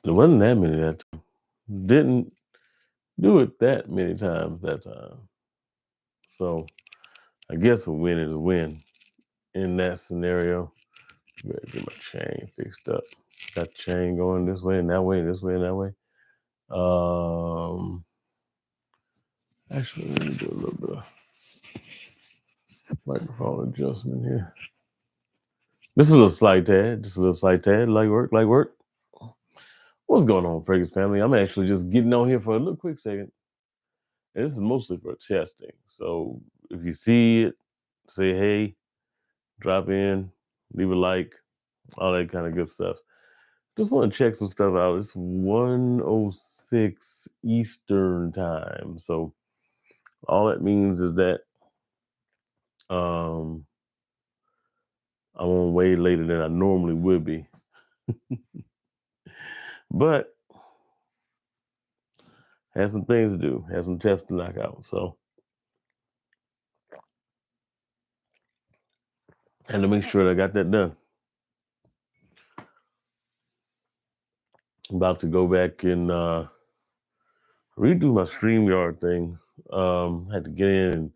There wasn't that many that time. Didn't do it that many times that time. So I guess a win is a win in that scenario. Better get my chain fixed up. Got chain going this way and that way, this way and that way. Um, Actually, let me do a little bit of microphone adjustment here. This is a little slight tad, just a little slight tad. Light work, light work. What's going on, Fragrance family? I'm actually just getting on here for a little quick second. And this is mostly for testing. So if you see it, say hey, drop in, leave a like, all that kind of good stuff. Just want to check some stuff out. It's 1:06 Eastern time. So all that means is that um I'm on way later than I normally would be. But had some things to do, had some tests to knock out. So had to make sure that I got that done. I'm about to go back and redo my StreamYard thing. Had to get in and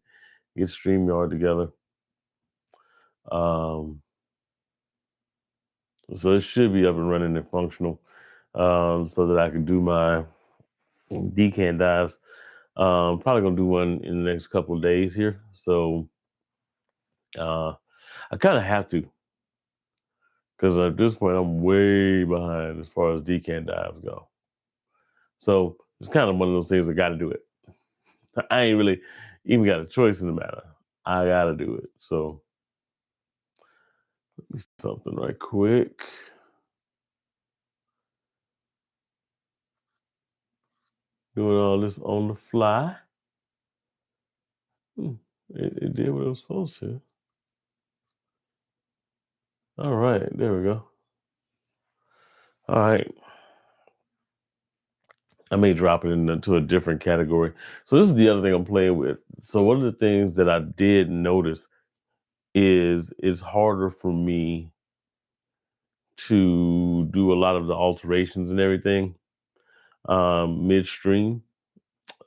get StreamYard together. So it should be up and running and functional, so that I can do my decant dives. Probably gonna do one in the next couple of days here. So I kind of have to, because at this point I'm way behind as far as decant dives go. So it's kind of one of those things I got to do it. I ain't really even got a choice in the matter. I got to do it. So let me see something right quick. Doing all this on the fly. It did what it was supposed to. All right, there we go. All right. I may drop it into a different category. So this is the other thing I'm playing with. So one of the things that I did notice is it's harder for me to do a lot of the alterations and everything midstream.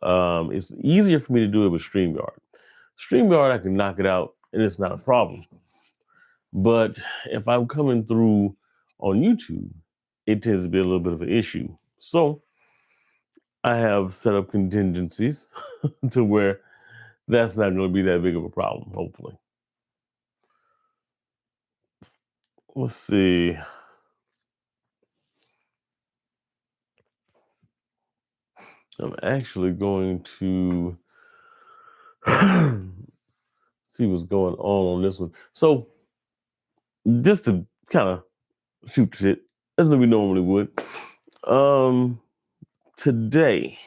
It's easier for me to do it with StreamYard. StreamYard, I can knock it out and it's not a problem. But if I'm coming through on YouTube, it tends to be a little bit of an issue. So I have set up contingencies to where that's not going to be that big of a problem, hopefully. Let's see. I'm actually going to see what's going on this one. So, just to kind of shoot shit, as we normally would. Today,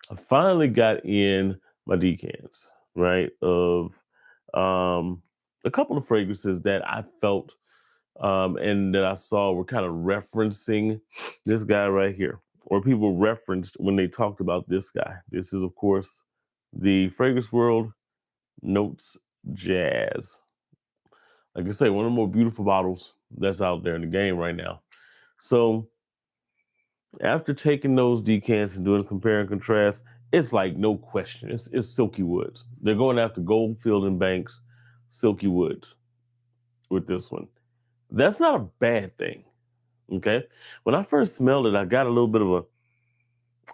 I finally got in my decants, right? Of a couple of fragrances that I felt and that I saw were kind of referencing this guy right here, or people referenced when they talked about this guy. This is, of course, the Fragrance World Notes Jazz. Like I say, one of the more beautiful bottles that's out there in the game right now. So after taking those decants and doing a compare and contrast, it's like no question. It's Silky Woods. They're going after Goldfield and Banks Silky Woods with this one. That's not a bad thing. Okay. When I first smelled it, I got a little bit of a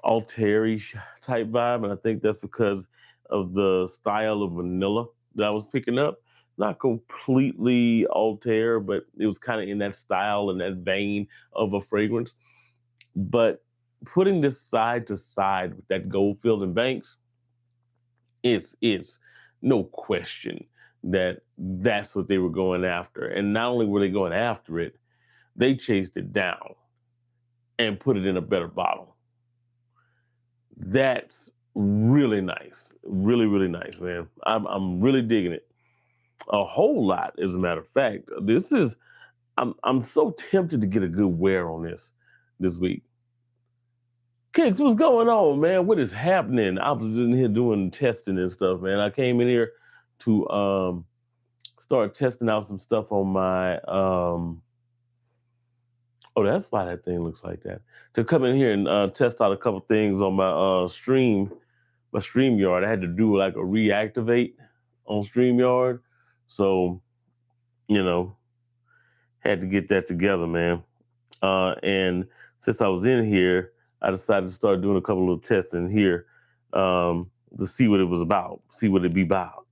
alter type vibe, and I think that's because of the style of vanilla that I was picking up. Not completely alter, but it was kind of in that style and that vein of a fragrance. But putting this side to side with that Goldfield and Banks, it's no question that that's what they were going after. And not only were they going after it, they chased it down and put it in a better bottle. That's really nice. Really, really nice, man. I'm really digging it. A whole lot, as a matter of fact. This is I'm so tempted to get a good wear on this week. Kicks, what's going on, man? What is happening? I was in here doing testing and stuff, man. I came in here to start testing out some stuff on my Oh, that's why that thing looks like that. To come in here and test out a couple things on my my StreamYard, I had to do like a reactivate on StreamYard. So, you know, had to get that together, man. And since I was in here, I decided to start doing a couple of tests in here to see what it was about, see what it be about.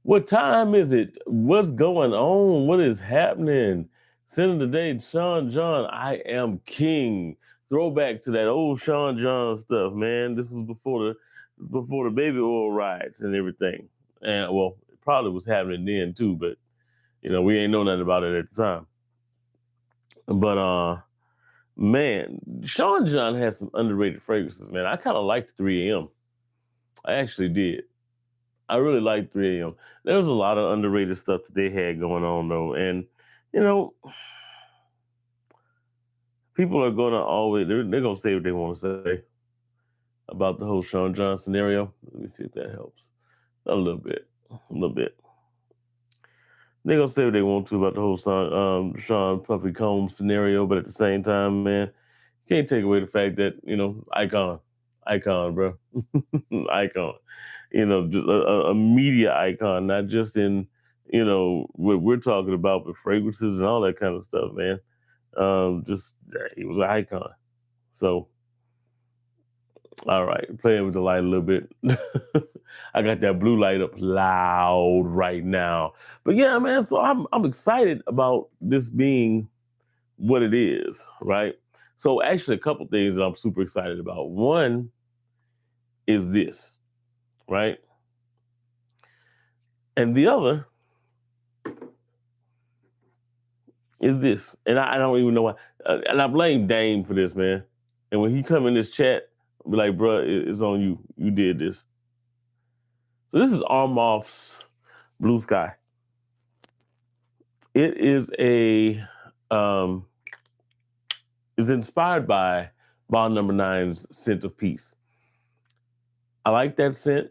What time is it? What's going on? What is happening? Send of the day, Sean John. I am king. Throwback to that old Sean John stuff, man. This was before the baby oil riots and everything. And well, it probably was happening then too, but we ain't know nothing about it at the time. But man, Sean John has some underrated fragrances, man. I kind of liked 3 a.m. I actually did. I really liked 3 a.m. There was a lot of underrated stuff that they had going on though, and you know, people are gonna always they're gonna say what they want to say about the whole Sean John scenario. Let me see if that helps a little bit, a little bit. They're gonna say what they want to about the whole Sean Puffy Combs scenario, but at the same time, man, you can't take away the fact that icon, bro, icon. Just a media icon, not just in what we're talking about, but fragrances and all that kind of stuff, man. Just he was an icon. So, all right, playing with the light a little bit. I got that blue light up loud right now, but yeah, man. So I'm excited about this being what it is, right? So actually, a couple things that I'm super excited about. One is this, right? And the other is this, and I don't even know why. And I blame Dame for this, man. And when he come in this chat, I'll be like, bro, it's on you. You did this. So this is Armoff's Blue Sky. It is um, is inspired by Bond Number Nine's Scent of Peace. I like that scent.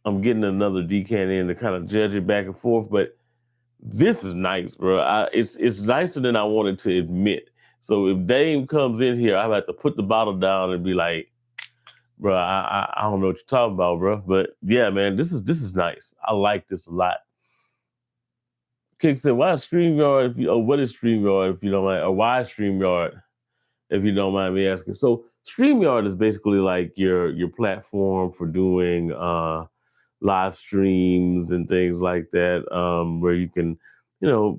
I'm getting another decant in to kind of judge it back and forth, but this is nice, bro. It's nicer than I wanted to admit. So if Dame comes in here, I have to put the bottle down and be like, bro, I don't know what you're talking about, bro. But yeah, man, this is nice. I like this a lot. Kick said, why StreamYard what is StreamYard if you don't mind, or why StreamYard if you don't mind me asking? So StreamYard is basically like your platform for doing live streams and things like that, where you can,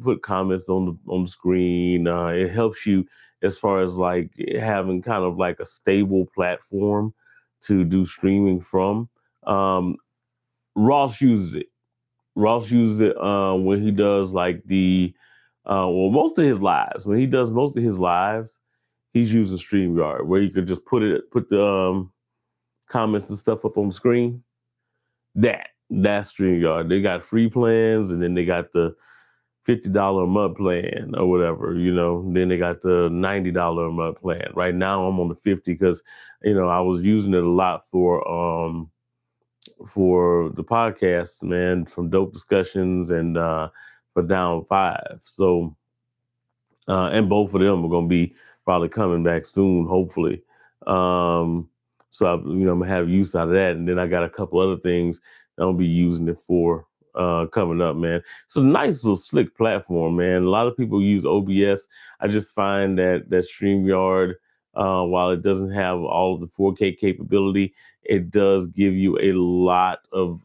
put comments on the screen. It helps you as far as like having kind of like a stable platform to do streaming from. Um, Ross uses it. Ross uses it when he does like most of his lives. When he does most of his lives, he's using StreamYard, where you could just put the comments and stuff up on the screen. That's StreamYard. They got free plans, and then they got the $50 a month plan or whatever, Then they got the $90 a month plan. Right now I'm on the 50 because, I was using it a lot for the podcasts, man, from Dope Discussions and for Down Five. So and both of them are gonna be probably coming back soon, hopefully. So I'm gonna have use out of that, and then I got a couple other things I'll be using it for coming up, man. So nice little slick platform, man. A lot of people use OBS. I just find that StreamYard, while it doesn't have all of the 4K capability, it does give you a lot of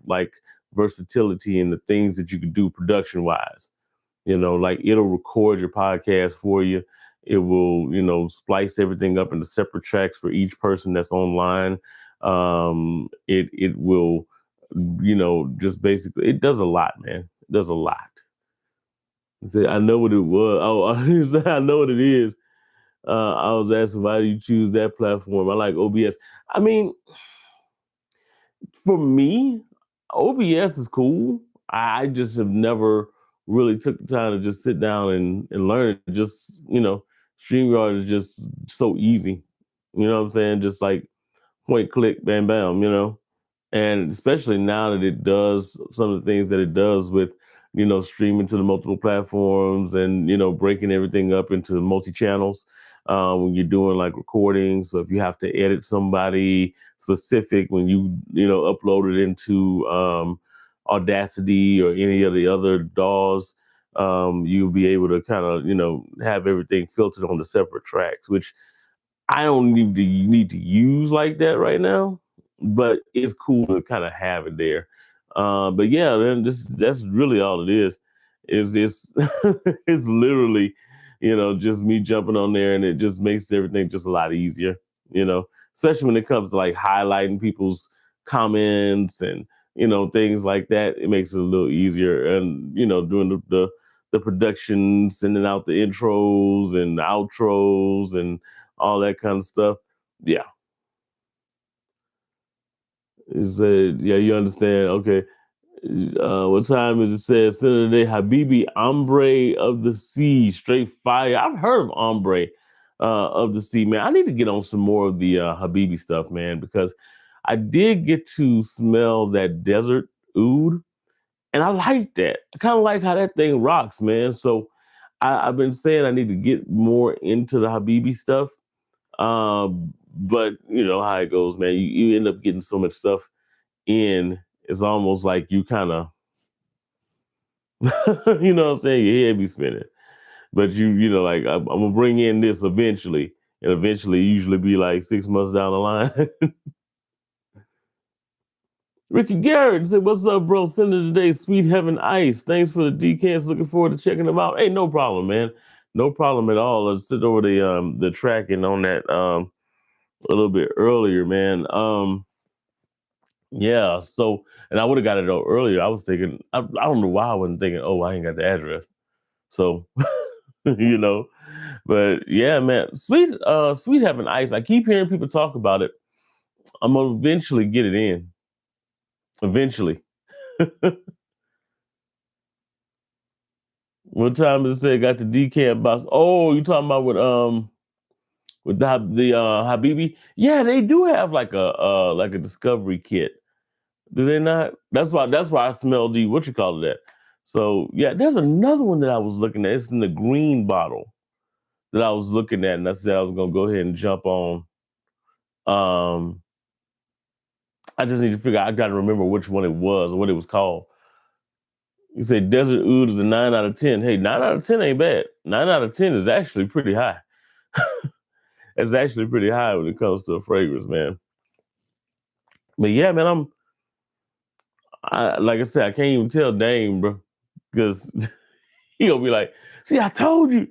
like versatility in the things that you can do production wise. Like it'll record your podcast for you. It will, splice everything up into separate tracks for each person that's online. It will, just basically, it does a lot, man. It does a lot. Say, I know what it was. Oh, I know what it is. I was asking, why do you choose that platform? I like OBS. I mean, for me, OBS is cool. I just have never really took the time to just sit down and learn it. Just, StreamYard is just so easy. You know what I'm saying? Just like point, click, bam, bam, And especially now that it does some of the things that it does with streaming to the multiple platforms and, breaking everything up into multi channels. When you're doing like recordings, so if you have to edit somebody specific when upload it into Audacity or any of the other DAWs, you'll be able to kind of have everything filtered on the separate tracks, which I don't need to use like that right now, but it's cool to kind of have it there. But yeah, man, that's really all it is. Is this it's literally, just me jumping on there, and it just makes everything just a lot easier, especially when it comes to like highlighting people's comments and things like that. It makes it a little easier, and doing the production, sending out the intros and outros and all that kind of stuff. Yeah. Yeah, you understand. Okay. What time is it? Says Senator Habibi, Ombre of the Sea, straight fire. I've heard of Ombre of the Sea, man. I need to get on some more of the Habibi stuff, man, because I did get to smell that desert oud, and I like that. I kind of like how that thing rocks, man. So I've been saying I need to get more into the Habibi stuff. But you know how it goes, man. You end up getting so much stuff in. It's almost like you kind of, you know what I'm saying? Your head be spinning. But like I'm gonna bring in this eventually, and eventually usually be like 6 months down the line. Ricky Garrett said, "What's up, bro? Sender today, Sweet Heaven Ice. Thanks for the decants. Looking forward to checking them out. Hey, no problem, man. No problem at all. Let's sit over the tracking on that a little bit earlier, man. Yeah. So, and I would have got it out earlier. I was thinking, I don't know why I wasn't thinking. Oh, I ain't got the address. So, you know, but yeah, man. Sweet Heaven Ice. I keep hearing people talk about it. I'm gonna eventually get it in. Eventually. What time does it say? Got the decant box. Oh, you talking about with the Habibi? Yeah, they do have like a discovery kit. Do they not? That's why I smell the what you call it that. So yeah, there's another one that I was looking at. It's in the green bottle that I was looking at, and I said I was gonna go ahead and jump on. Um, I just need to figure out. I got to remember which one it was or what it was called. You say Desert Oud is a 9 out of 10. Hey, 9 out of 10 ain't bad. 9 out of 10 is actually pretty high. It's actually pretty high when it comes to a fragrance, man. But yeah, man, like I said, I can't even tell Dame, bro, because he gonna be like, "See, I told you."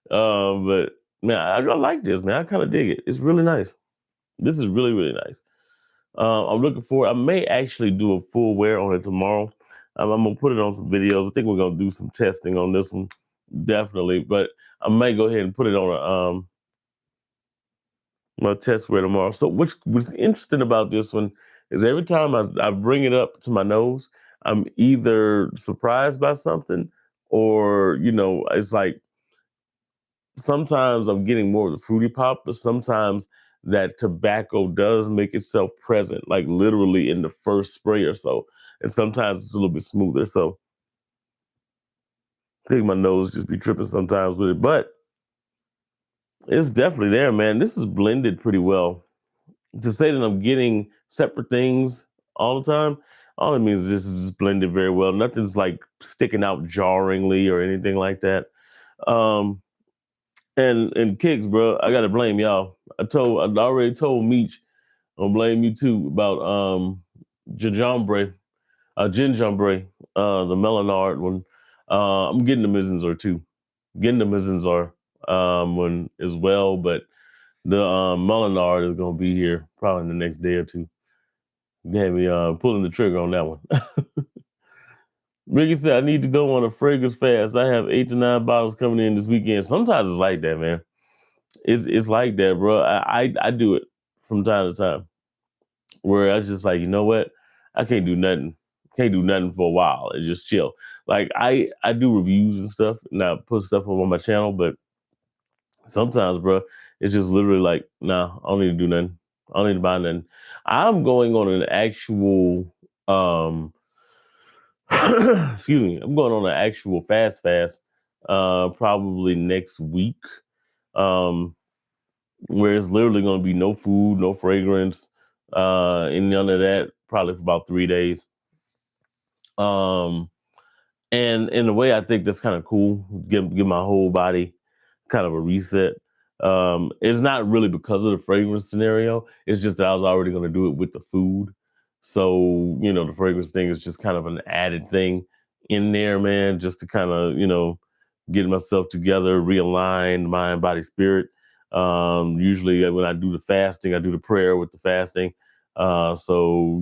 But man, I like this, man. I kind of dig it. It's really nice. This is really, really nice. I'm looking forward. I may actually do a full wear on it tomorrow. I'm gonna put it on some videos. I think we're gonna do some testing on this one, definitely. But I may go ahead and put it on my test wear tomorrow. So, what's interesting about this one is every time I bring it up to my nose, I'm either surprised by something, or it's like sometimes I'm getting more of the fruity pop, but sometimes that tobacco does make itself present, like literally in the first spray or so. And sometimes it's a little bit smoother. So I think my nose just be tripping sometimes with it, but it's definitely there, man. This is blended pretty well. To say that I'm getting separate things all the time, all it means is this is just blended very well. Nothing's like sticking out jarringly or anything like that. Um, and kicks, bro. I gotta blame y'all. I already told Meech. I'm blame you too about Ginjambre, Ginjambre, the Melanard one. I'm getting the Mizenzor too. Getting the Mizenzor one as well, but the Melanard is gonna be here probably in the next day or two. They had me pulling the trigger on that one. Ricky said I need to go on a fragrance fast. I have 8 to 9 bottles coming in this weekend. Sometimes it's like that, man. It's like that, bro. I do it from time to time where I just like, you know what? I can't do nothing. Can't do nothing for a while and just chill. Like I do reviews and stuff, and I put stuff up on my channel, but sometimes, bro, it's just literally like, nah, I don't need to do nothing. I don't need to buy nothing. I'm going on an actual Excuse me. I'm going on an actual fast, probably next week. Um, where it's literally going to be no food, no fragrance, and none of that. Probably for about 3 days. Um, and in a way, I think that's kind of cool. Give my whole body kind of a reset. It's not really because of the fragrance scenario. It's just that I was already going to do it with the food. So, the fragrance thing is just kind of an added thing in there, man, just to kind of, get myself together, realign mind, body, spirit. Usually when I do the fasting, I do the prayer with the fasting. So,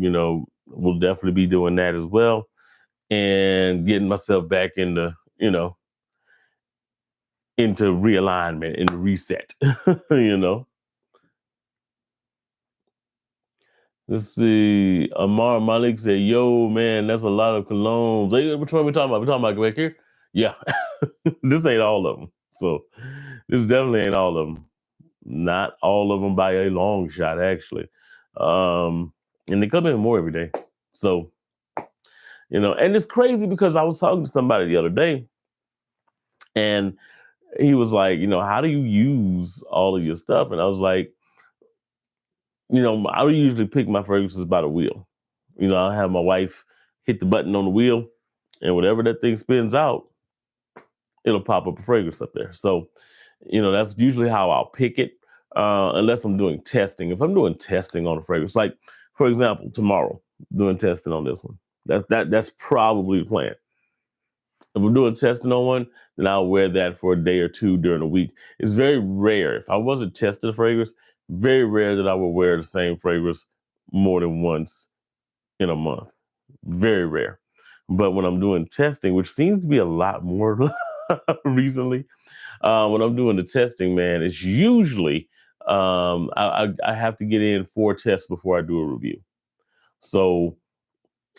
we'll definitely be doing that as well and getting myself back into realignment and reset. you know. Let's see. Amar Malik said, "Yo, man, that's a lot of colognes. Hey, which one we talking about? We talking about back here? Yeah, this ain't all of them. So this definitely ain't all of them. Not all of them by a long shot, actually. And they come in more every day. So and it's crazy because I was talking to somebody the other day, and he was like, how do you use all of your stuff? And I was like, I usually pick my fragrances by the wheel. I'll have my wife hit the button on the wheel, and whatever that thing spins out, it'll pop up a fragrance up there. So, that's usually how I'll pick it, unless I'm doing testing. If I'm doing testing on a fragrance, like for example, tomorrow, doing testing on this one, that's probably the plan. If we're doing testing on one, then I'll wear that for a day or two during the week. It's very rare. If I wasn't testing a fragrance, very rare that I would wear the same fragrance more than once in a month. Very rare. But when I'm doing testing, which seems to be a lot more recently, when I'm doing the testing, man, it's usually I have to get in 4 tests before I do a review. So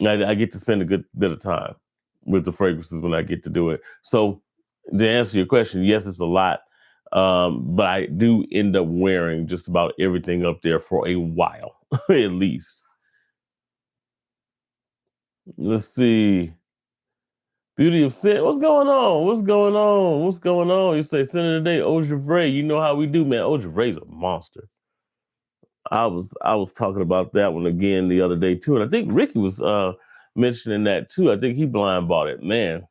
I get to spend a good bit of time with the fragrances when I get to do it. So to answer your question, yes, it's a lot. But I do end up wearing just about everything up there for a while, at least. Let's see. Beauty of Sin. What's going on? What's going on? What's going on? You say Sin of the Day, Ojavray. You know how we do, man. Ojavray's a monster. I was talking about that one again the other day too, and I think Ricky was mentioning that too. I think he blind bought it. Man,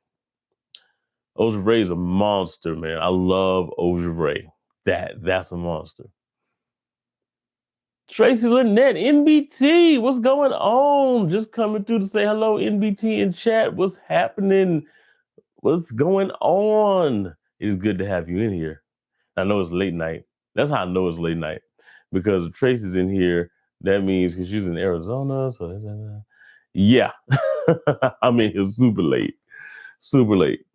Ojavray is a monster, man. I love Ojavray. That's a monster. Tracy Lynette, NBT, what's going on? Just coming through to say hello, NBT in chat. What's happening? What's going on? It is good to have you in here. I know it's late night. That's how I know it's late night because if Tracy's in here. That means because she's in Arizona. So yeah, I mean it's super late, super late.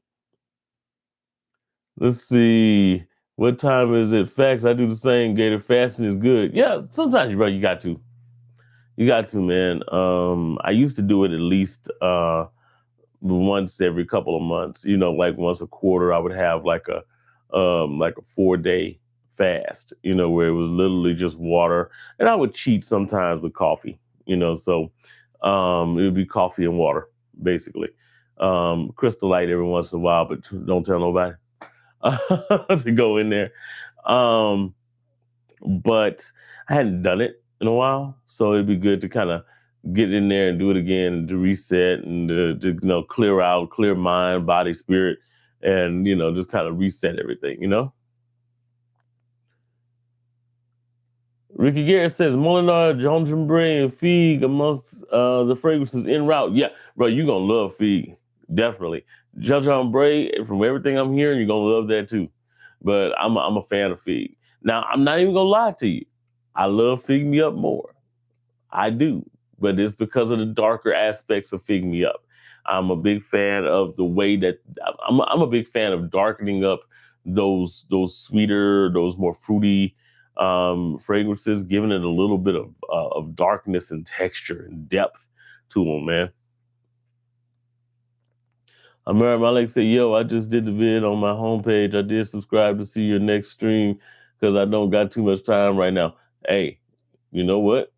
Let's see. What time is it? Facts. I do the same. Gator fasting is good. Yeah, sometimes, bro, you got to. You got to, man. I used to do it at least once every couple of months. Like once a quarter, I would have like a 4 day fast. Where it was literally just water, and I would cheat sometimes with coffee. So it would be coffee and water basically. Crystal Light every once in a while, but don't tell nobody to go in there. Um, but I hadn't done it in a while, so it'd be good to kind of get in there and do it again to reset and to clear out, clear mind, body, spirit, and just kind of reset everything. Ricky Garrett says Molinar, John Jambray, and Fig amongst the fragrances en route. Yeah, bro, you're gonna love Fig. Definitely. John Bray, from everything I'm hearing, you're gonna love that too. But I'm a fan of Fig. Now, I'm not even gonna lie to you. I love Fig Me Up more. I do, but it's because of the darker aspects of Fig Me Up. I'm a big fan of the way that I'm a big fan of darkening up those sweeter, those more fruity fragrances, giving it a little bit of darkness and texture and depth to them, man. Amara Malik said, "Yo, I just did the vid on my homepage. I did subscribe to see your next stream because I don't got too much time right now." Hey, you know what?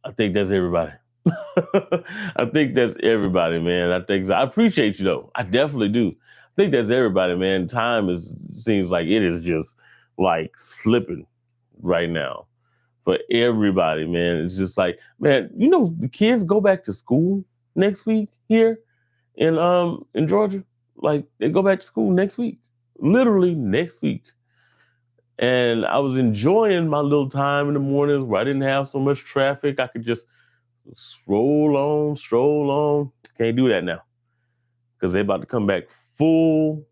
I think that's everybody. I think that's everybody, man. I appreciate you though. I definitely do. I think that's everybody, man. Time is seems like it is just like slipping right now for everybody, man. It's just like, man, the kids go back to school next week here in Georgia. Like they go back to school next week. Literally next week. And I was enjoying my little time in the mornings where I didn't have so much traffic. I could just stroll on. Can't do that now because they're about to come back full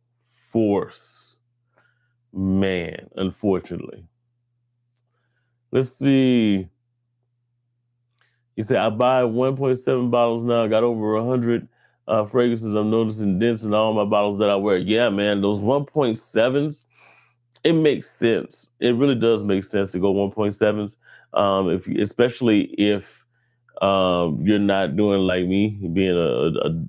force. Man, unfortunately. Let's see. He said, I buy 1.7 bottles now. Got over 100 fragrances. I'm noticing dents in all my bottles that I wear. Yeah, man, those 1.7s, it makes sense. It really does make sense to go 1.7s. Especially if you're not doing like me, being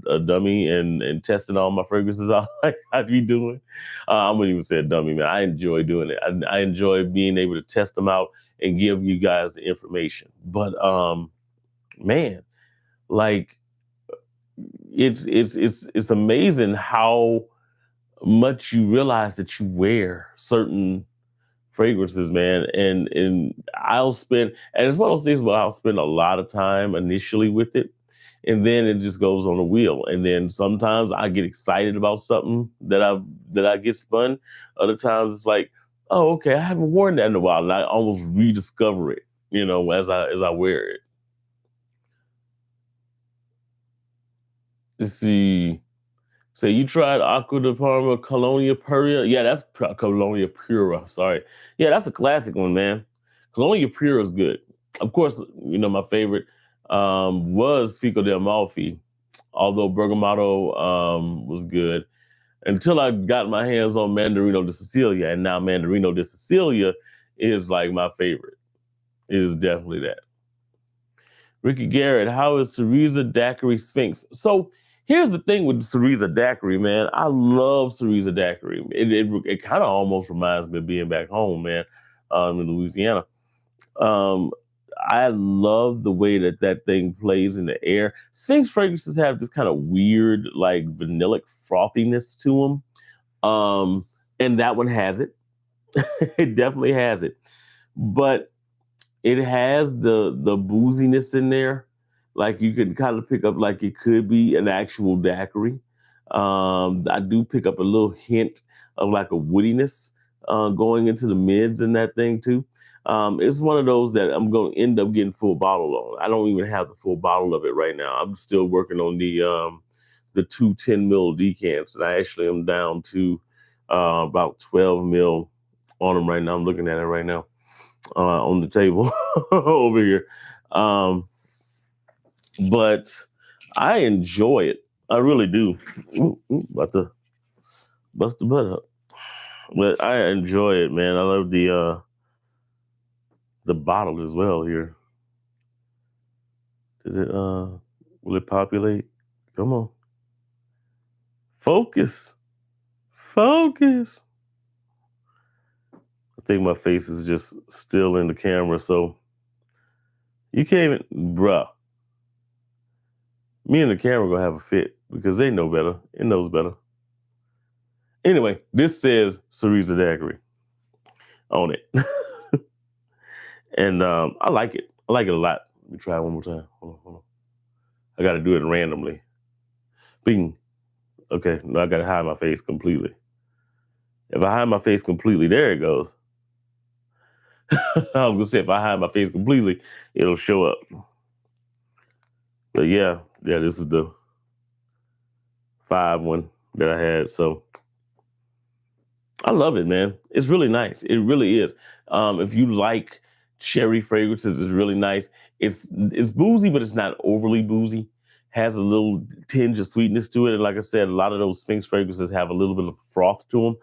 a dummy and testing all my fragrances out like I be doing. I wouldn't even say a dummy, man. I enjoy doing it. I enjoy being able to test them out and give you guys the information. But man, like it's amazing how much you realize that you wear certain fragrances, man. And I'll spend, and it's one of those things where I'll spend a lot of time initially with it, and then it just goes on a wheel. And then sometimes I get excited about something that I get spun. Other times it's like, oh, okay, I haven't worn that in a while, and I almost rediscover it, as I wear it. Let's see. So you tried Aqua de Parma Colonia Pura? Yeah, that's Colonia Pura. Sorry. Yeah, that's a classic one, man. Colonia Pura is good. Of course, my favorite was Fico del Amalfi, although Bergamoto was good until I got my hands on Mandarino de Sicilia, and now Mandarino de Sicilia is like my favorite. It is definitely that. Ricky Garrett, how is Cereza Daiquiri Sphinx? So here's the thing with Cereza Daiquiri, man. I love Cereza Daiquiri. It kind of almost reminds me of being back home, man, in Louisiana. Um, I love the way that thing plays in the air. Sphinx fragrances have this kind of weird, like vanillic frothiness to them. And that one has it. It definitely has it. But it has the booziness in there, like you can kind of pick up like it could be an actual daiquiri. I do pick up a little hint of like a woodiness going into the mids in that thing too. It's one of those that I'm going to end up getting full bottle on. I don't even have the full bottle of it right now. I'm still working on the 2 10 ml decants, and I actually am down to about 12 ml on them right now. I'm looking at it right now on the table over here. But I enjoy it. I really do. About to bust the butt up. But I enjoy it, man. I love the bottle as well here. Did it will it populate? Come on. Focus. Focus. I think my face is just still in the camera, so you can't even, bruh. Me and the camera gonna have a fit because they know better. It knows better. Anyway, this says Cereza Daiquiri on it. And I like it. I like it a lot. Let me try it one more time. Hold on. I got to do it randomly. Bing. Okay, no, I got to hide my face completely. If I hide my face completely, there it goes. I was going to say, if I hide my face completely, it'll show up. But yeah, this is the 5 one that I had. So I love it, man. It's really nice. It really is. If you like cherry fragrances, it's really nice. It's boozy, but it's not overly boozy. Has a little tinge of sweetness to it. And like I said, a lot of those Sphinx fragrances have a little bit of froth to them.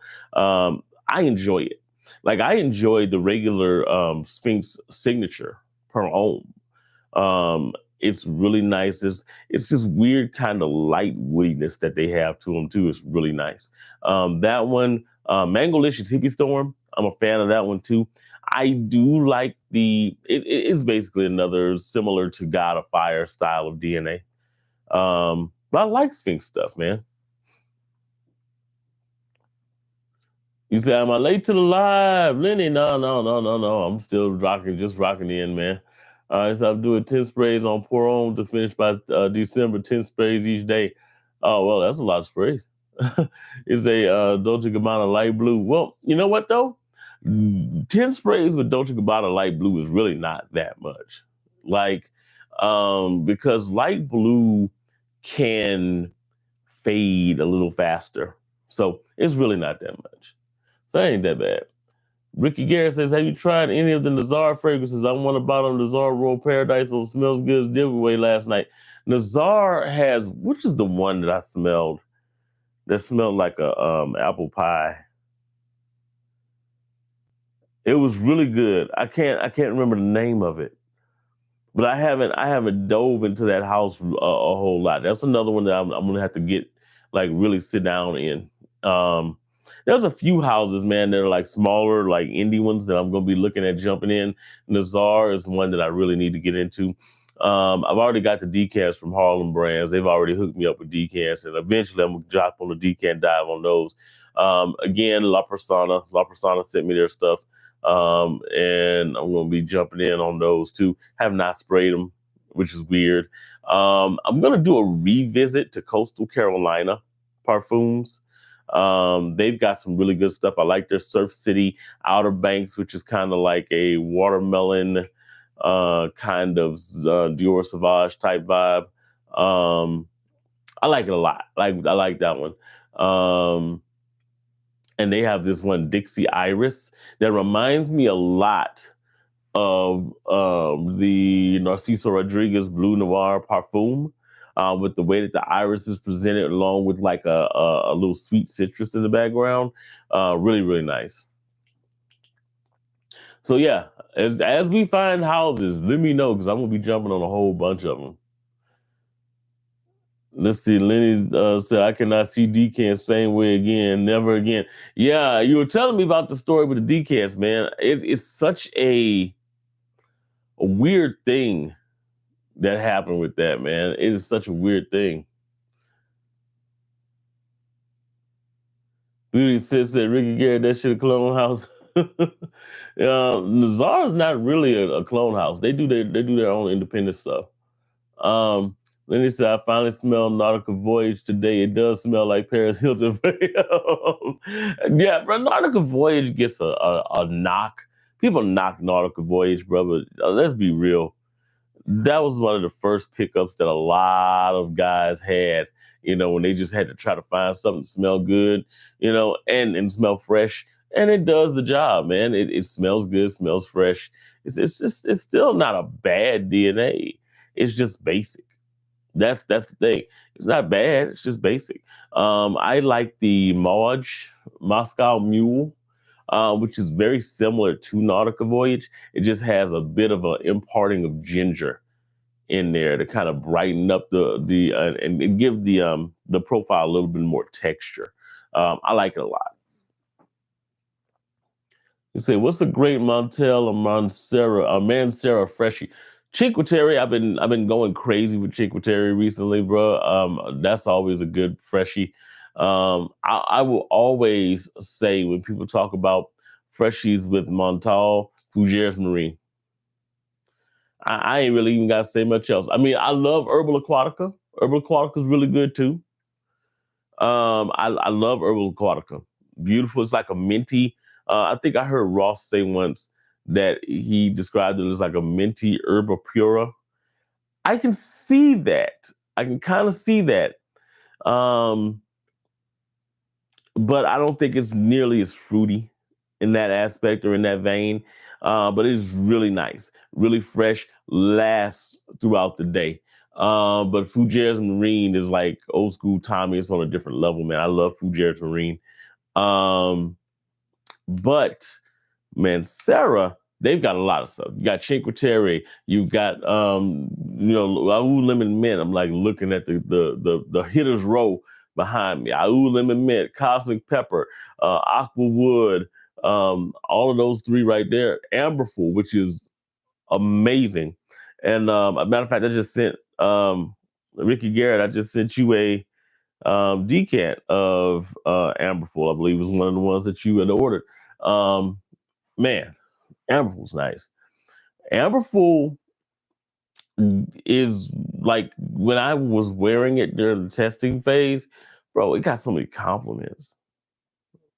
I enjoy it. Like I enjoy the regular Sphinx signature per ohm. It's really nice. It's this weird kind of light woodiness that they have to them too. It's really nice. That one, Mangolicious Hippie Storm, I'm a fan of that one too. I do like it is basically another similar to God of Fire style of DNA. But I like Sphinx stuff, man. You say, am I late to the live? Lenny, no, no, no, no, no. I'm still rocking, just rocking in, man. All right, so I'm doing 10 sprays on pour on to finish by December, 10 sprays each day. Oh, well, that's a lot of sprays. It's a Dolce Gabbana light blue. Well, you know what, though? 10 sprays with Dolce Gabbana light blue is really not that much. Like, because light blue can fade a little faster. So it's really not that much. So that ain't that bad. Ricky Garrett says, have you tried any of the Nazar fragrances? I want to buy them Nazar Royal Paradise. So smells good giveaway last night. Nazar has, which is the one that I smelled that smelled like a apple pie. It was really good. I can't remember the name of it. But I haven't dove into that house a whole lot. That's another one that I'm gonna have to get like really sit down in. There's a few houses, man, that are like smaller, like indie ones that I'm gonna be looking at jumping in. Nazar is one that I really need to get into. I've already got the decants from Harlem Brands. They've already hooked me up with decants, and eventually I'm gonna drop on the decant dive on those. Again, La Persona. La Persona sent me their stuff. And I'm gonna be jumping in on those too. Have not sprayed them, which is weird. I'm gonna do a revisit to Coastal Carolina parfums. They've got some really good stuff. I like their Surf City Outer Banks, which is kind of like a watermelon kind of Dior Sauvage type vibe. I like it a lot. I like that one. And they have this one Dixie Iris that reminds me a lot of the Narciso Rodriguez Blue Noir Parfum, with the way that the iris is presented, along with like a little sweet citrus in the background. Really, really nice. So yeah, as we find houses, let me know because I'm gonna be jumping on a whole bunch of them. Let's see. Lenny said, I cannot see decants same way again. Never again. Yeah, you were telling me about the story with the decants, man. It's such a weird thing that happened with that, man. It is such a weird thing. Beauty said Ricky Garrett, that shit a clone house. Nazar's not really a clone house. They do their own independent stuff. Um, then he said, I finally smelled Nautica Voyage today. It does smell like Paris Hilton. Yeah, bro, Nautica Voyage gets a knock. People knock Nautica Voyage, bro, but let's be real. That was one of the first pickups that a lot of guys had, when they just had to try to find something to smell good, and smell fresh. And it does the job, man. It smells good, smells fresh. It's still not a bad DNA. It's just basic. That's the thing. It's not bad. It's just basic. I like the Moscow Mule, which is very similar to Nautica Voyage. It just has a bit of an imparting of ginger in there to kind of brighten up the and give the profile a little bit more texture. I like it a lot. You say, what's a great Montel or Mancera freshie? Cinqueterre, I've been going crazy with Cinqueterre recently, bro. That's always a good freshie. I will always say when people talk about freshies with Montal, Fougères Marine. I ain't really even got to say much else. I mean, I love Herbal Aquatica. Herbal Aquatica is really good too. I love Herbal Aquatica. Beautiful. It's like a minty. I think I heard Ross say once that he described it as like a minty herba pura. I can see that. I can kind of see that. Um, but I don't think it's nearly as fruity in that aspect or in that vein. But it is really nice, really fresh, lasts throughout the day. But Fougères Marine is like old school Tommy. It's on a different level, man. I love Fougères Marine. Um, but Mancera, they've got a lot of stuff. You got Cinqueterre, you got Aou Lemon Mint. I'm like looking at the hitters row behind me. Aou Lemon Mint, Cosmic Pepper, Aqua Wood, All of those three right there. Amberful, which is amazing. And a matter of fact, I just sent Ricky Garrett. I just sent you a decant of Amberful. I believe was one of the ones that you had ordered. Um, Man, Amberful's nice. Amberful is like when I was wearing it during the testing phase, bro. It got so many compliments.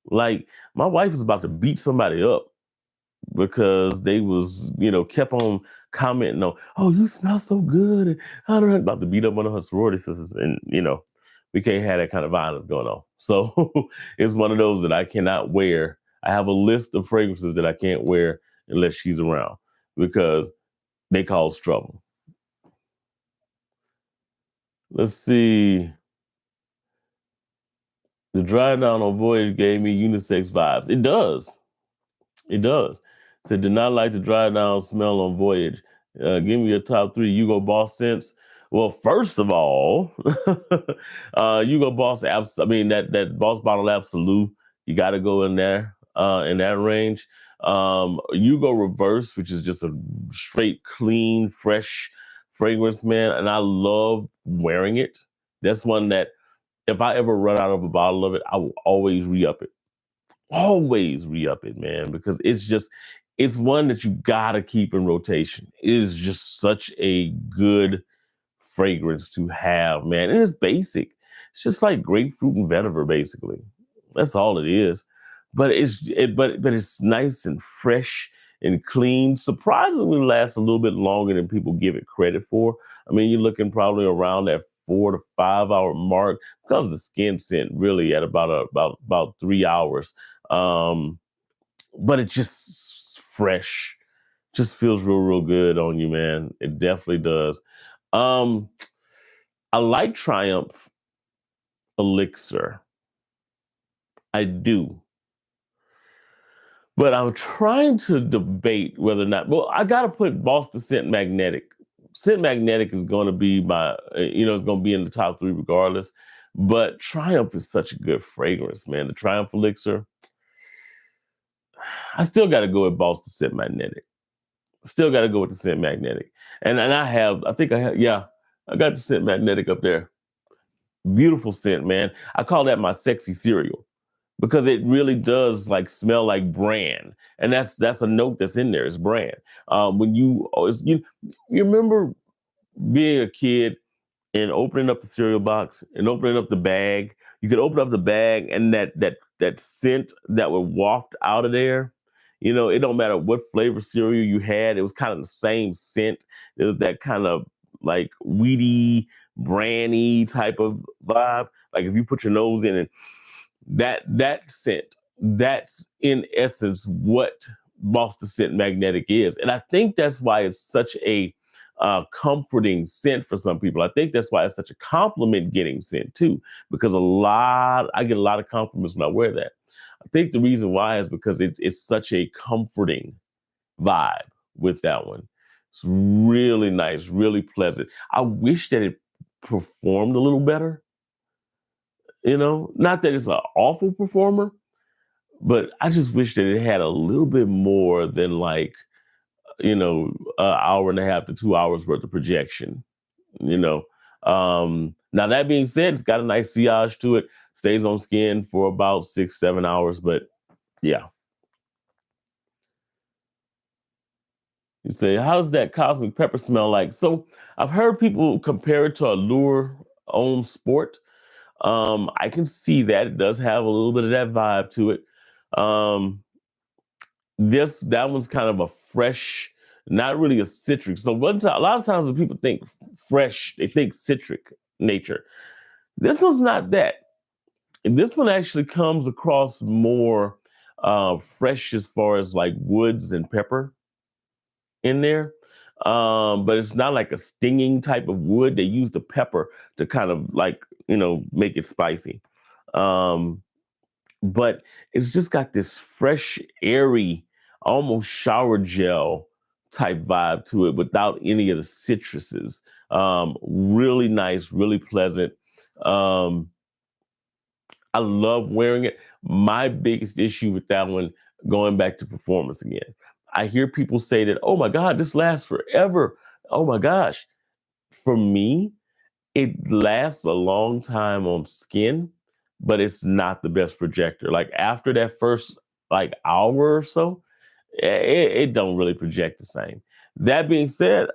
Like my wife was about to beat somebody up because they was, kept on commenting on, oh, you smell so good. And I don't know, about to beat up one of her sorority sisters. And, we can't have that kind of violence going on. So it's one of those that I cannot wear. I have a list of fragrances that I can't wear unless she's around because they cause trouble. Let's see. The dry down on Voyage gave me unisex vibes. It does. It does. So did not like the dry down smell on Voyage. Give me your top three Hugo Boss scents. Well, first of all, Hugo Boss I mean that Boss Bottle Absolute. You got to go in there in that range. Hugo Reverse, which is just a straight, clean, fresh fragrance, man, and I love wearing it. That's one that if I ever run out of a bottle of it, I will always re-up it. Always re-up it, man, because it's one that you gotta keep in rotation. It is just such a good fragrance to have, man. And it's basic. It's just like grapefruit and vetiver, basically. That's all it is. But but it's nice and fresh and clean. Surprisingly lasts a little bit longer than people give it credit for. I mean, you're looking probably around that 4 to 5 hour mark. Comes the skin scent really at about 3 hours. Um, but it just fresh, just feels real good on you, man. It definitely does. Um, I like Triumph Elixir. I do. But I'm trying to debate whether or not. Well, I got to put Boston Scent Magnetic. Scent Magnetic is going to be it's going to be in the top three regardless. But Triumph is such a good fragrance, man. The Triumph Elixir. I still got to go with Boston Scent Magnetic. Still got to go with the Scent Magnetic. And I think I have, yeah, I got the Scent Magnetic up there. Beautiful scent, man. I call that my sexy cereal because it really does like smell like bran, and that's a note that's in there. It's bran. When you always you remember being a kid and opening up the cereal box and opening up the bag. You could open up the bag and that scent that would waft out of there. It don't matter what flavor cereal you had, it was kind of the same scent. It was that kind of like weedy, brandy type of vibe. Like if you put your nose in it, that scent, that's in essence what Boston Scent Magnetic is. And I think that's why it's such a comforting scent for some people. I think that's why it's such a compliment getting scent too, because I get a lot of compliments when I wear that. I think the reason why is because it's such a comforting vibe with that one. It's really nice, really pleasant. I wish that it performed a little better. Not that it's an awful performer, but I just wish that it had a little bit more than like, an hour and a half to 2 hours worth of projection, you know. Now that being said, it's got a nice sillage to it, stays on skin for about 6, 7 hours, but yeah. You say, how's that cosmic pepper smell like? So I've heard people compare it to Allure Homme Sport. I can see that it does have a little bit of that vibe to it. Um, that one's kind of a fresh, not really a citric. So a lot of times when people think fresh, they think citric nature. This one's not that. And this one actually comes across more fresh as far as like woods and pepper in there. But it's not like a stinging type of wood. They use the pepper to kind of like, make it spicy. Um, but it's just got this fresh, airy, almost shower gel type vibe to it without any of the citruses. Really nice, really pleasant. Um, I love wearing it. My biggest issue with that one, going back to performance again. I hear people say that, oh my God, this lasts forever. Oh my gosh. For me, it lasts a long time on skin, but it's not the best projector. Like after that first like hour or so, it don't really project the same. That being said,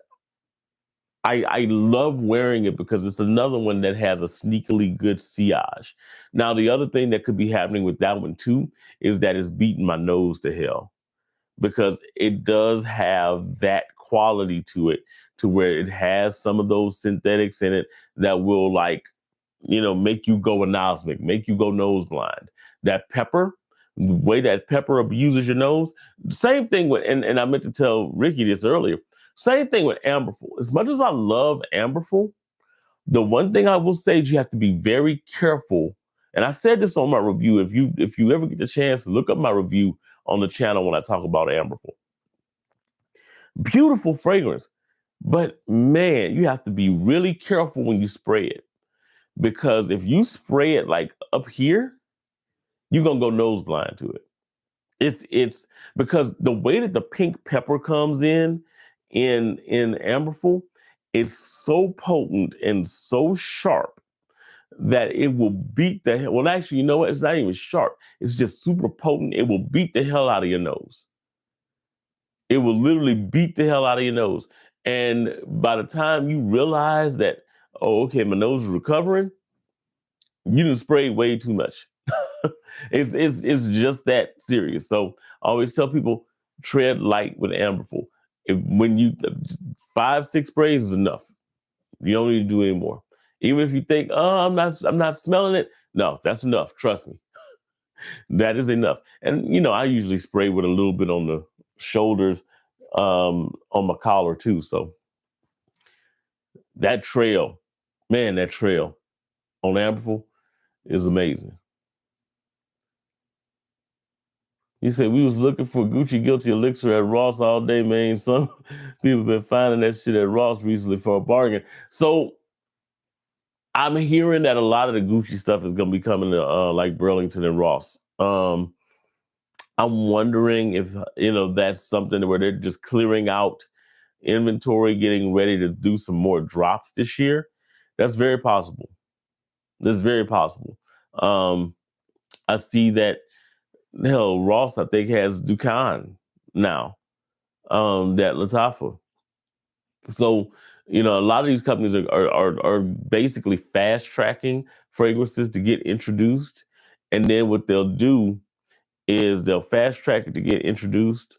I love wearing it because it's another one that has a sneakily good sillage. Now, the other thing that could be happening with that one too is that it's beating my nose to hell because it does have that quality to it to where it has some of those synthetics in it that will like, make you go anosmic, make you go nose blind. That pepper, the way that pepper abuses your nose, same thing with, and I meant to tell Ricky this earlier, same thing with amberful. As much as I love amberful, the one thing I will say is you have to be very careful. And I said this on my review. If you ever get the chance to look up my review on the channel when I talk about amberful, beautiful fragrance, but man, you have to be really careful when you spray it because if you spray it like up here, you're gonna go nose blind to it. It's because the way that the pink pepper comes in amberful, it's so potent and so sharp that it will beat the hell. Well, actually, you know what? It's not even sharp. It's just super potent. It will beat the hell out of your nose. It will literally beat the hell out of your nose. And by the time you realize that, oh, okay, my nose is recovering, you done sprayed way too much. it's just that serious. So I always tell people tread light with amberful. When you 5-6 sprays is enough. You don't need to do any more. Even if you think, oh, I'm not smelling it. No, that's enough. Trust me. That is enough. And I usually spray with a little bit on the shoulders, on my collar too. So that trail, man, that trail on amberful is amazing. You said we was looking for Gucci Guilty Elixir at Ross all day, man. Some people been finding that shit at Ross recently for a bargain. So I'm hearing that a lot of the Gucci stuff is going to be coming to like Burlington and Ross. I'm wondering if that's something where they're just clearing out inventory, getting ready to do some more drops this year. That's very possible. That's very possible. I see that hell Ross I think has Ducan now. That Lattafa. So, a lot of these companies are basically fast tracking fragrances to get introduced. And then what they'll do is they'll fast track it to get introduced.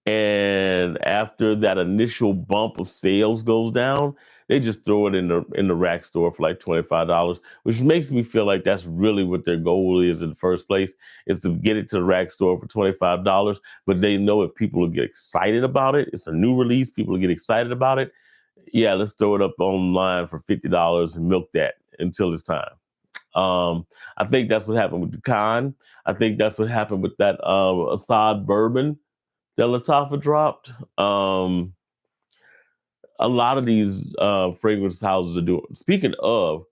And after that initial bump of sales goes down, they just throw it in the rack store for like $25, which makes me feel like that's really what their goal is in the first place, is to get it to the rack store for $25. But they know if people will get excited about it, it's a new release, people will get excited about it. Yeah, let's throw it up online for $50 and milk that until it's time. I think that's what happened with Ducan. I think that's what happened with that Assad bourbon that Lattafa dropped. A lot of these fragrance houses are doing. Speaking of,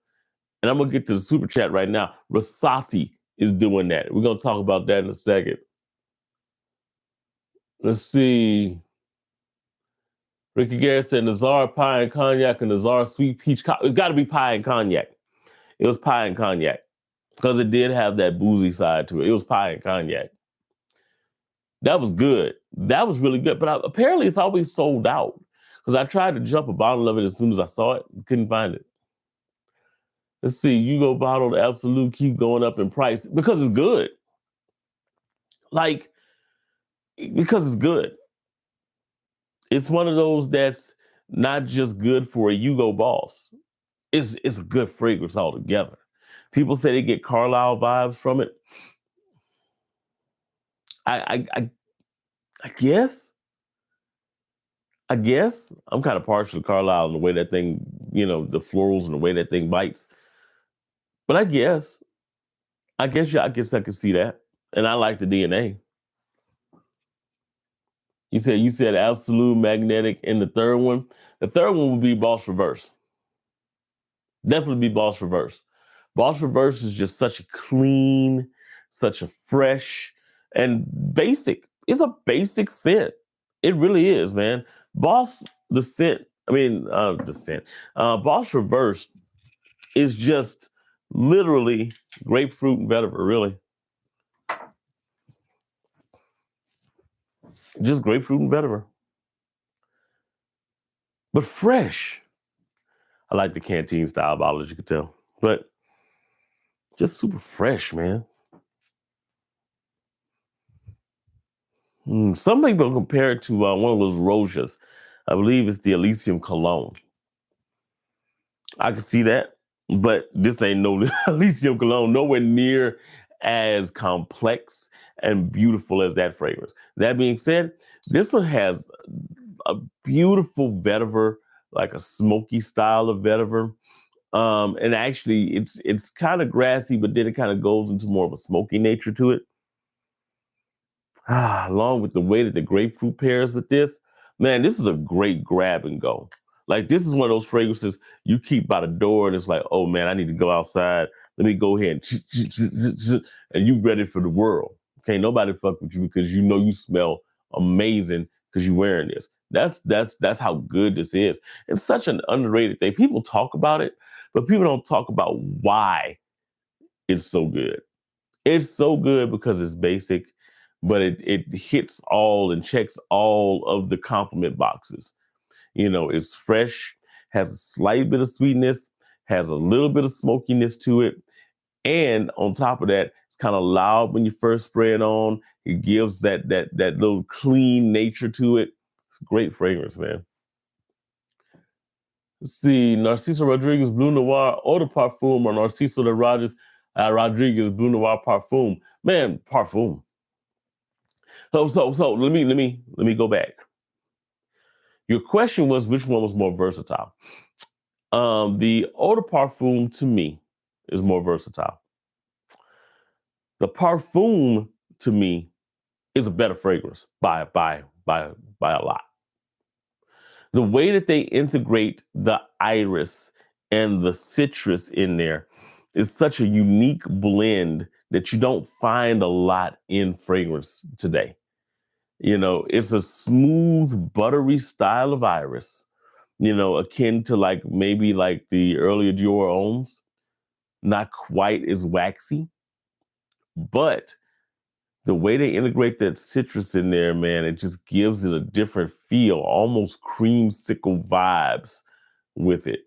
and I'm gonna get to the super chat right now. Rasasi is doing that. We're gonna talk about that in a second. Let's see. Ricky Garrett said Nazar pie and cognac and Nazar sweet peach. It's got to be pie and cognac. It was pie and cognac because it did have that boozy side to it. It was pie and cognac. That was good. That was really good. But apparently it's always sold out because I tried to jump a bottle of it as soon as I saw it. Couldn't find it. Let's see. Hugo bottled Absolute keep going up in price because it's good. Like, because it's good. It's one of those that's not just good for a Hugo Boss. It's a good fragrance altogether. People say they get Carlisle vibes from it. I guess. I guess I'm kind of partial to Carlisle in the way that thing, the florals and the way that thing bites. But yeah, I guess I could see that. And I like the DNA. You said Absolute, Magnetic, and the third one. The third one would be Boss Reverse. Definitely be Boss Reverse. Boss Reverse is just such a clean, such a fresh. and basic. It's a basic scent. It really is, man. Boss the scent. I mean, the scent. Boss Reverse is just literally grapefruit and vetiver. Really, just grapefruit and vetiver, but fresh. I like the canteen style bottle, as you can tell, but just super fresh, man. Some people compare it to one of those roses. I believe it's the Elysium Cologne. I can see that, but this ain't no Elysium Cologne, nowhere near as complex and beautiful as that fragrance. That being said, this one has a beautiful vetiver, like a smoky style of vetiver. And actually, it's kind of grassy, but then it kind of goes into more of a smoky nature to it. Along with the way that the grapefruit pairs with this, man, this is a great grab and go. Like this is one of those fragrances you keep by the door, and it's like, oh man, I need to go outside. Let me go ahead and you ready for the world. Okay, nobody fuck with you because you know you smell amazing because you're wearing this. That's how good this is. It's such an underrated thing. People talk about it, but people don't talk about why it's so good. It's so good because it's basic, but it hits all and checks all of the compliment boxes. You know, it's fresh, has a slight bit of sweetness, has a little bit of smokiness to it, and on top of that, it's kind of loud when you first spray it on. It gives that little clean nature to it. It's a great fragrance, man. Let's see, Narciso Rodriguez Blue Noir Eau de Parfum or Narciso de Rodriguez Blue Noir Parfum. Man, parfum. So let me go back. Your question was which one was more versatile. The eau de parfum to me is more versatile. The parfum to me is a better fragrance by a lot. The way that they integrate the iris and the citrus in there is such a unique blend that you don't find a lot in fragrance today. You know, it's a smooth, buttery style of iris, you know, akin to like maybe like the earlier Dior Homes, not quite as waxy, but the way they integrate that citrus in there, man, it just gives it a different feel, almost creamsicle vibes with it.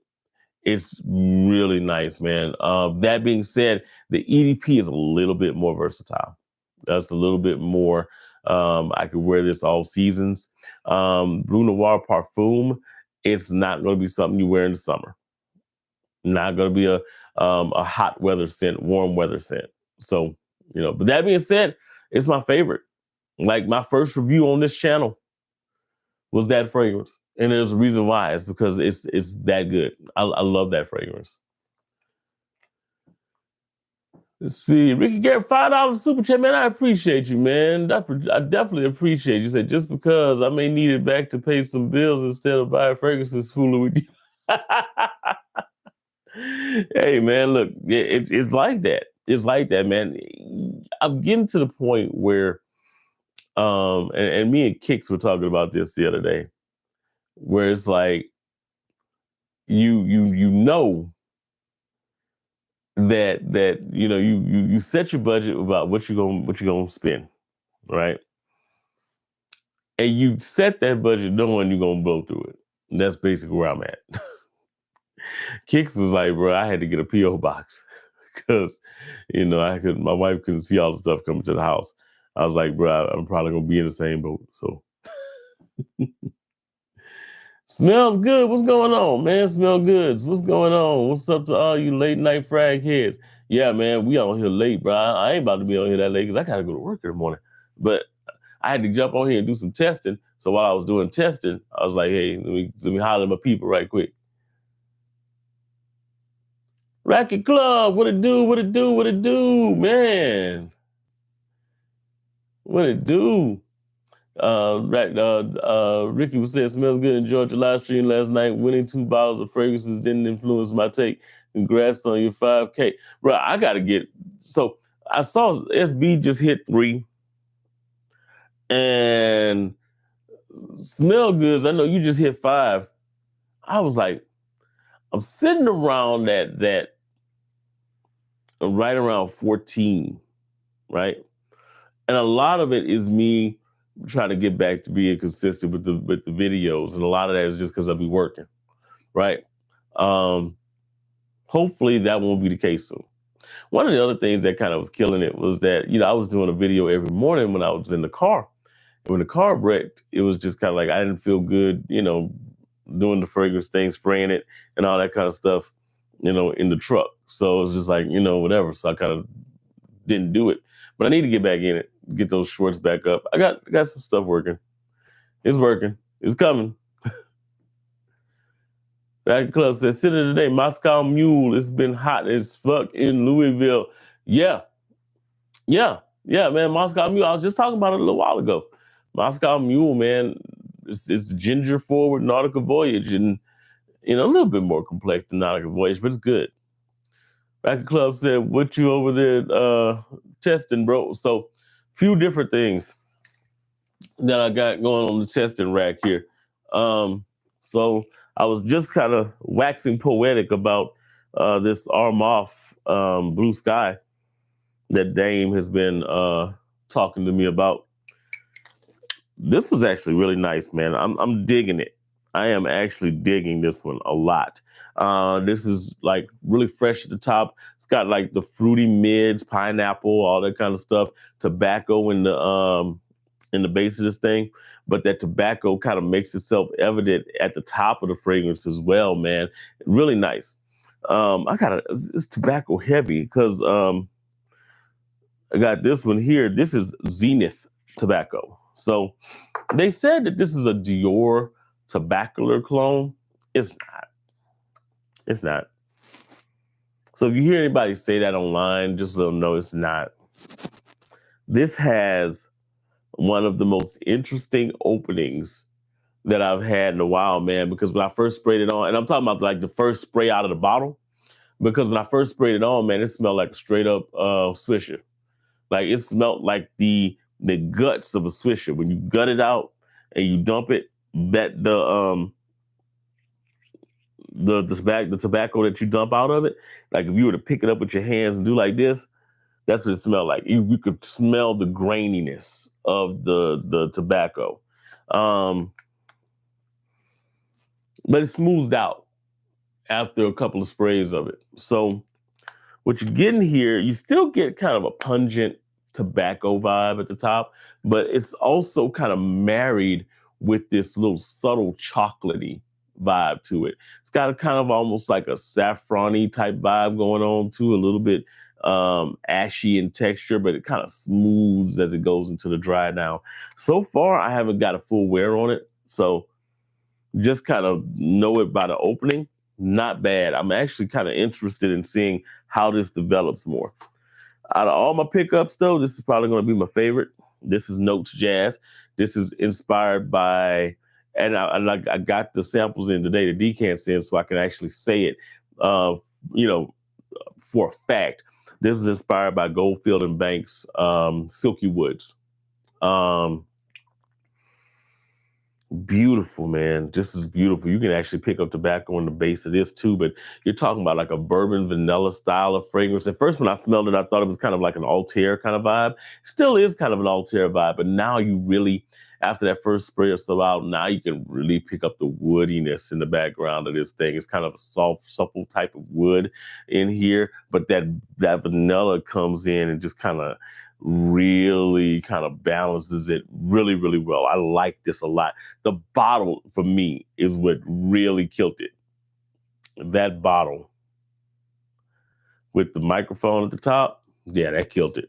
It's really nice, man. That being said, the EDP is a little bit more versatile. That's a little bit more. I could wear this all seasons. Blue Noir Parfum, it's not going to be something you wear in the summer. Not going to be a hot weather scent, warm weather scent. So, you know, but that being said, it's my favorite. Like my first review on this channel was that fragrance. And there's a reason why. It's because it's that good. I love that fragrance. Let's see. Ricky Garrett, $5 super chat, man. I appreciate you, man. I definitely appreciate you. Said just because I may need it back to pay some bills instead of buying fragrances fooling with you. Hey, man, look, it's like that. It's like that, man. I'm getting to the point where, and me and Kix were talking about this the other day, where it's like you know that you know you set your budget about what you're gonna spend, right? And you set that budget knowing you're gonna blow through it. And that's basically where I'm at. Kix was like, bro, I had to get a PO box because you know my wife couldn't see all the stuff coming to the house. I was like, bro, I'm probably gonna be in the same boat. So smells good. What's going on, man? Smell goods. What's going on? What's up to all you late night frag heads? Yeah, man, we on here late, bro. I ain't about to be on here that late because I gotta go to work in the morning. But I had to jump on here and do some testing. So while I was doing testing, I was like, hey, let me holler at my people right quick. Racket Club, what it do? What it do? What it do, man? What it do? Ricky was saying smells good. Enjoyed your live stream last night. Winning 2 bottles of fragrances didn't influence my take. Congrats on your 5K, bro. I gotta get. So I saw SB just hit 3. And smell goods, I know you just hit 5. I was like, I'm sitting around that right around 14, right? And a lot of it is me trying to get back to being consistent with the videos, and a lot of that is just because I'll be working, right? Um, Hopefully that won't be the case soon. One of the other things that kind of was killing it was that I was doing a video every morning when I was in the car. And when the car wrecked, it was just kind of like I didn't feel good, doing the fragrance thing, spraying it, and all that kind of stuff, in the truck. So it was just like whatever. So I kind of didn't do it, but I need to get back in it, get those shorts back up. I got some stuff working. It's working. It's coming. That club says, "City today, Moscow Mule. It's been hot as fuck in Louisville." Yeah, yeah, yeah, man. Moscow Mule. I was just talking about it a little while ago. Moscow Mule, man. It's ginger forward nautical voyage, and a little bit more complex than nautical voyage, but it's good. Racket Club said, "What you over there testing, bro?" So, few different things that I got going on the testing rack here. So I was just kind of waxing poetic about this Armoff Blue Sky that Dame has been talking to me about. This was actually really nice, man. I'm digging it. I am actually digging this one a lot. This is like really fresh at the top. It's got like the fruity mids, pineapple, all that kind of stuff. Tobacco in the base of this thing, but that tobacco kind of makes itself evident at the top of the fragrance as well, man. Really nice. It's tobacco heavy because I got this one here. This is Zenith tobacco. So they said that this is a Dior tobacco clone. It's not. It's not. So if you hear anybody say that online, just let them know it's not. This has one of the most interesting openings that I've had in a while, man, because when I first sprayed it on, and I'm talking about like the first spray out of the bottle, because when I first sprayed it on, man, it smelled like a straight up swisher. Like it smelled like the guts of a swisher. When you gut it out and you dump it, that the tobacco that you dump out of it, like if you were to pick it up with your hands and do like this, that's what it smelled like. You could smell the graininess of the tobacco. But it's smoothed out after a couple of sprays of it. So what you're getting here, you still get kind of a pungent tobacco vibe at the top, but it's also kind of married with this little subtle chocolatey vibe to it. It's got a kind of almost like a saffrony type vibe going on too, a little bit ashy in texture, but it kind of smooths as it goes into the dry now. So far, I haven't got a full wear on it, so just kind of know it by the opening. Not bad. I'm actually kind of interested in seeing how this develops more. Out of all my pickups, though, this is probably going to be my favorite. This is Notes Jazz. This is inspired by, and I got the samples in today, the decants in, so I can actually say it, you know, for a fact. This is inspired by Goldfield and Banks' Silky Woods. Beautiful, man. This is beautiful. You can actually pick up tobacco on the base of this too, but you're talking about like a bourbon vanilla style of fragrance. At first, when I smelled it, I thought it was kind of like an Altair kind of vibe. Still is kind of an Altair vibe, but now you really, after that first spray or so out, now you can really pick up the woodiness in the background of this thing. It's kind of a soft, supple type of wood in here, but that vanilla comes in and just kind of really kind of balances it really, really well. I like this a lot. The bottle for me is what really killed it. That bottle with the microphone at the top, yeah, that killed it.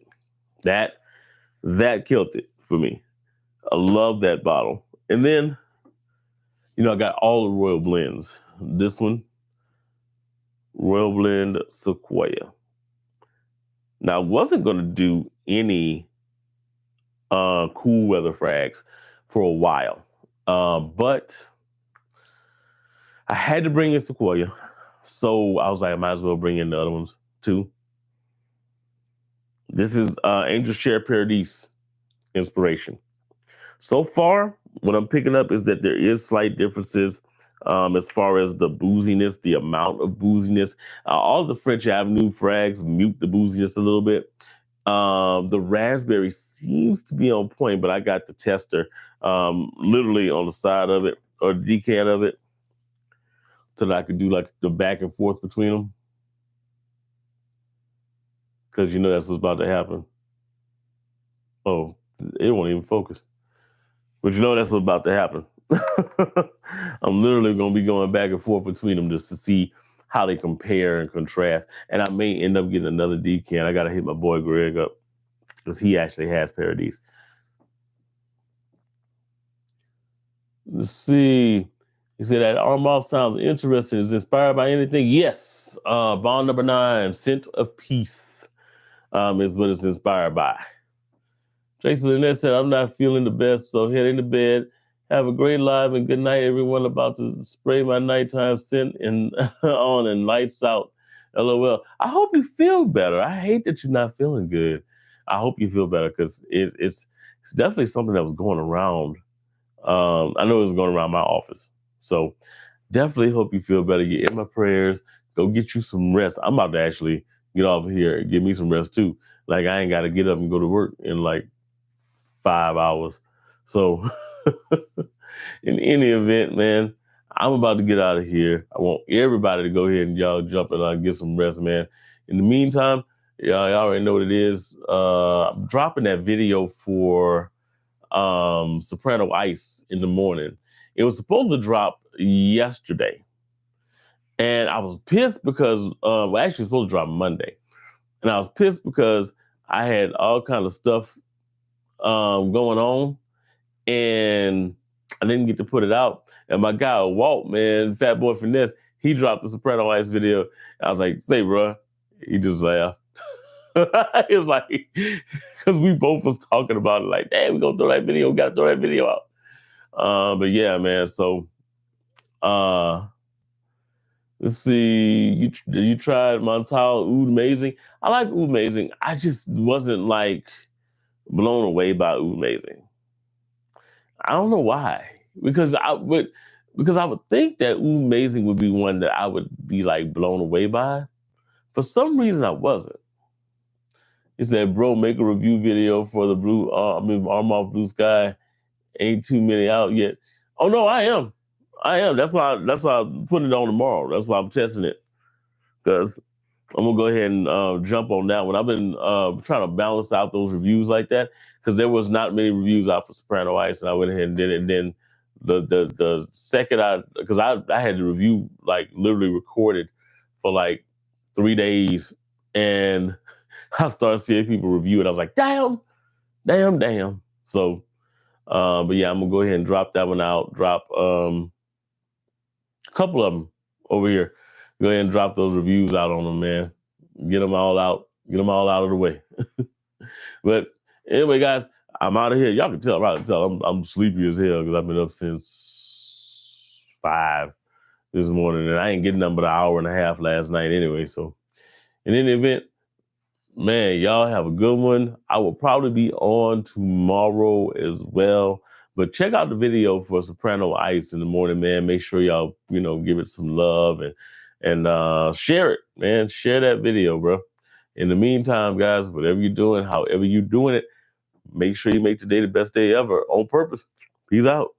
That killed it for me. I love that bottle. And then, I got all the Royal Blends. This one, Royal Blend Sequoia. Now, I wasn't going to do any cool weather frags for a while. But I had to bring in Sequoia. So I was like, I might as well bring in the other ones too. This is Angel Share Paradise inspiration. So far, what I'm picking up is that there is slight differences as far as the booziness, the amount of booziness. All the French Avenue frags mute the booziness a little bit. The raspberry seems to be on point, but I got the tester literally on the side of it or the decant of it so that I could do like the back and forth between them because you know that's what's about to happen. Oh, it won't even focus. But you know that's what's about to happen. I'm literally going to be going back and forth between them just to see how they compare and contrast. And I may end up getting another decant. I got to hit my boy Greg up because he actually has Paradise. Let's see. He said that Armoff sounds interesting. Is it inspired by anything? Yes. Bond number 9, Scent of Peace, is what it's inspired by. Jason Lynette said, I'm not feeling the best, so heading to bed. Have a great live and good night, everyone. About to spray my nighttime scent and on and lights out. LOL. I hope you feel better. I hate that you're not feeling good. I hope you feel better because it's definitely something that was going around. I know it was going around my office. So definitely hope you feel better. You're in my prayers. Go get you some rest. I'm about to actually get off of here and get me some rest too. Like I ain't got to get up and go to work in like 5 hours. So in any event, man, I'm about to get out of here. I want everybody to go ahead and y'all jump and get some rest, man. In the meantime, y'all already know what it is. I'm dropping that video for Soprano Ice in the morning. It was supposed to drop yesterday. And I was pissed because well, actually, it was supposed to drop Monday. And I was pissed because I had all kind of stuff going on and I didn't get to put it out. And my guy Walt, man, Fat Boy Finesse, he dropped the Soprano Ice video. I was like, "Say, bro," he just laughed. He was like, because we both was talking about it, like, "Damn, we gonna throw that video. We gotta throw that video out." But yeah, man. So, uh, let's see. You tried Montal Oud Amazing. I like Oud Amazing. I just wasn't like blown away by Oud Amazing. I don't know why. Because I would think that Ooh Amazing would be one that I would be like blown away by. For some reason I wasn't. He said, bro, make a review video for the Armoff Blue Sky. Ain't too many out yet. Oh no, I am. I am. That's why I'm putting it on tomorrow. That's why I'm testing it. Because I'm gonna go ahead and jump on that one. I've been trying to balance out those reviews like that because there was not many reviews out for Soprano Ice, and I went ahead and did it. And then the second because I had the review like literally recorded for like 3 days, and I started seeing people review it. I was like, damn, damn, damn. So, but yeah, I'm gonna go ahead and drop that one out. Drop a couple of them over here. Go ahead and drop those reviews out on them, man. Get them all out. Get them all out of the way. But anyway, guys, I'm out of here. Y'all can tell. I'm sleepy as hell because I've been up since 5 this morning, and I ain't getting nothing but an hour and a half last night anyway. So, in any event, man, y'all have a good one. I will probably be on tomorrow as well. But check out the video for Soprano Ice in the morning, man. Make sure y'all, give it some love and share it, man. Share that video, bro. In the meantime, guys, whatever you're doing, however you're doing it, make sure you make today the best day ever on purpose. Peace out.